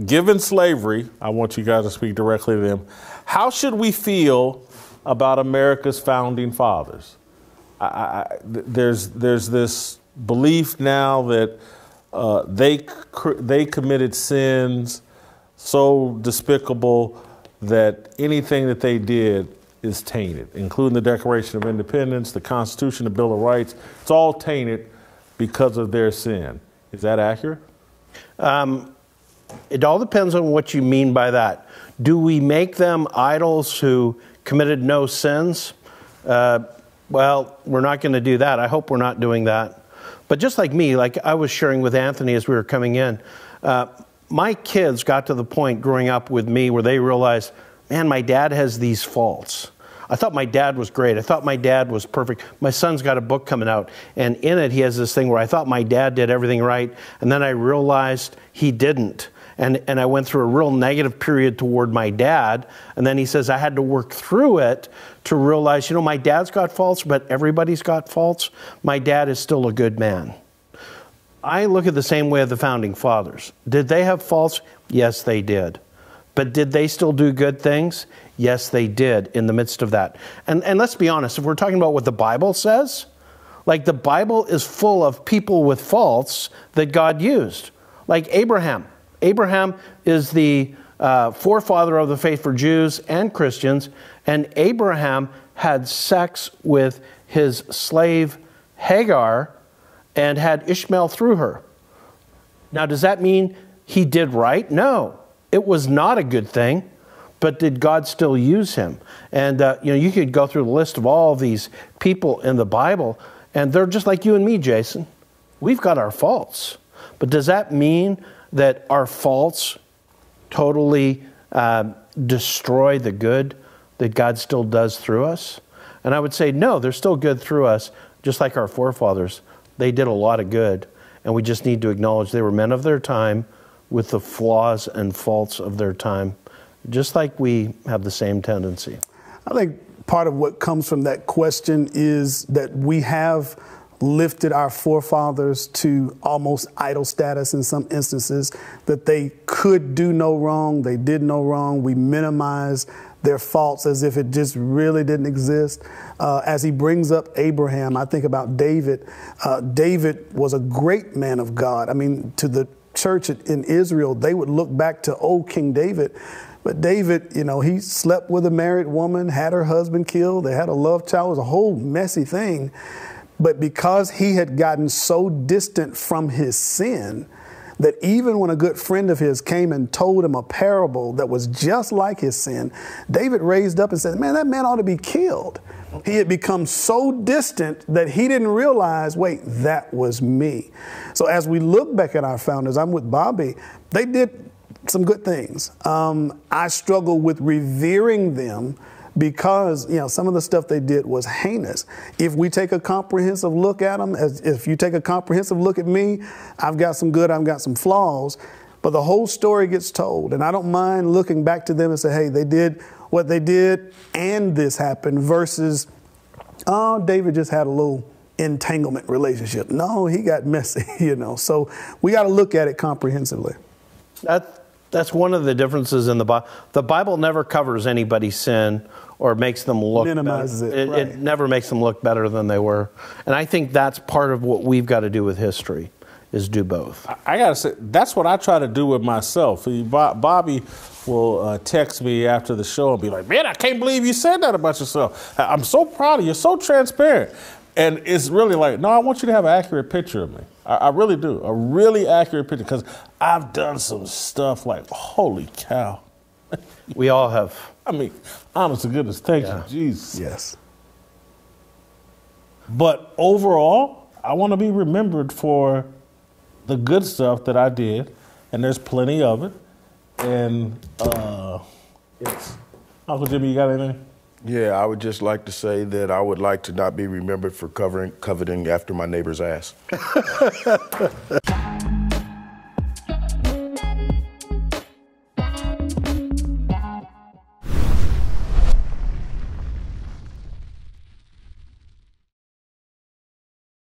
given slavery, I want you guys to speak directly to them. How should we feel about America's founding fathers? There's this belief now that they committed sins so despicable that anything that they did is tainted, including the Declaration of Independence, the Constitution, the Bill of Rights. It's all tainted because of their sin. Is that accurate? It all depends on what you mean by that. Do we make them idols who committed no sins? Well, we're not going to do that. I hope we're not doing that. But just like me, like I was sharing with Anthony as we were coming in, my kids got to the point growing up with me where they realized, man, my dad has these faults. I thought my dad was great. I thought my dad was perfect. My son's got a book coming out, and in it he has this thing where I thought my dad did everything right, and then I realized he didn't. And I went through a real negative period toward my dad, and then he says I had to work through it to realize, you know, my dad's got faults, but everybody's got faults. My dad is still a good man. I look at the same way of the founding fathers. Did they have faults? Yes, they did. But did they still do good things? Yes, they did in the midst of that. And let's be honest, if we're talking about what the Bible says, like the Bible is full of people with faults that God used. Like Abraham. Abraham is the forefather of the faith for Jews and Christians, and Abraham had sex with his slave Hagar and had Ishmael through her. Now, does that mean he did right? No, it was not a good thing, but did God still use him? And you could go through the list of all these people in the Bible, and they're just like you and me, Jason. We've got our faults, but does that mean that our faults totally destroy the good that God still does through us? And I would say, no, they're still good through us, just like our forefathers. They did a lot of good, and we just need to acknowledge they were men of their time with the flaws and faults of their time, just like we have the same tendency. I think part of what comes from that question is that we have lifted our forefathers to almost idol status in some instances, that they could do no wrong, they did no wrong. We minimize their faults as if it just really didn't exist. As he brings up Abraham, I think about David. David was a great man of God. I mean, to the church in Israel, they would look back to old King David. But David, he slept with a married woman, had her husband killed, they had a love child. It was a whole messy thing. But because he had gotten so distant from his sin that even when a good friend of his came and told him a parable that was just like his sin, David raised up and said, man, that man ought to be killed. He had become so distant that he didn't realize, wait, that was me. So as we look back at our founders, I'm with Bobby, they did some good things. I struggle with revering them because, some of the stuff they did was heinous. If we take a comprehensive look at them, if you take a comprehensive look at me, I've got some good, I've got some flaws, but the whole story gets told. And I don't mind looking back to them and say, hey, they did what they did and this happened versus, oh, David just had a little entanglement relationship. No, he got messy, So we got to look at it comprehensively. That's one of the differences in the Bible. The Bible never covers anybody's sin or makes them look minimizes better. It. It never makes them look better than they were. And I think that's part of what we've got to do with history, is do both. I got to say, that's what I try to do with myself. Bobby will text me after the show and be like, man, I can't believe you said that about yourself. I'm so proud of you. You're so transparent. And it's really like, no, I want you to have an accurate picture of me. I really do. A really accurate picture, because I've done some stuff like, holy cow. We all have. I mean, honest to goodness, thank you, Jesus. Yes. But overall, I want to be remembered for the good stuff that I did, and there's plenty of it. And Uncle Jimmy, you got anything? Yeah, I would just like to say that I would like to not be remembered for coveting after my neighbor's ass.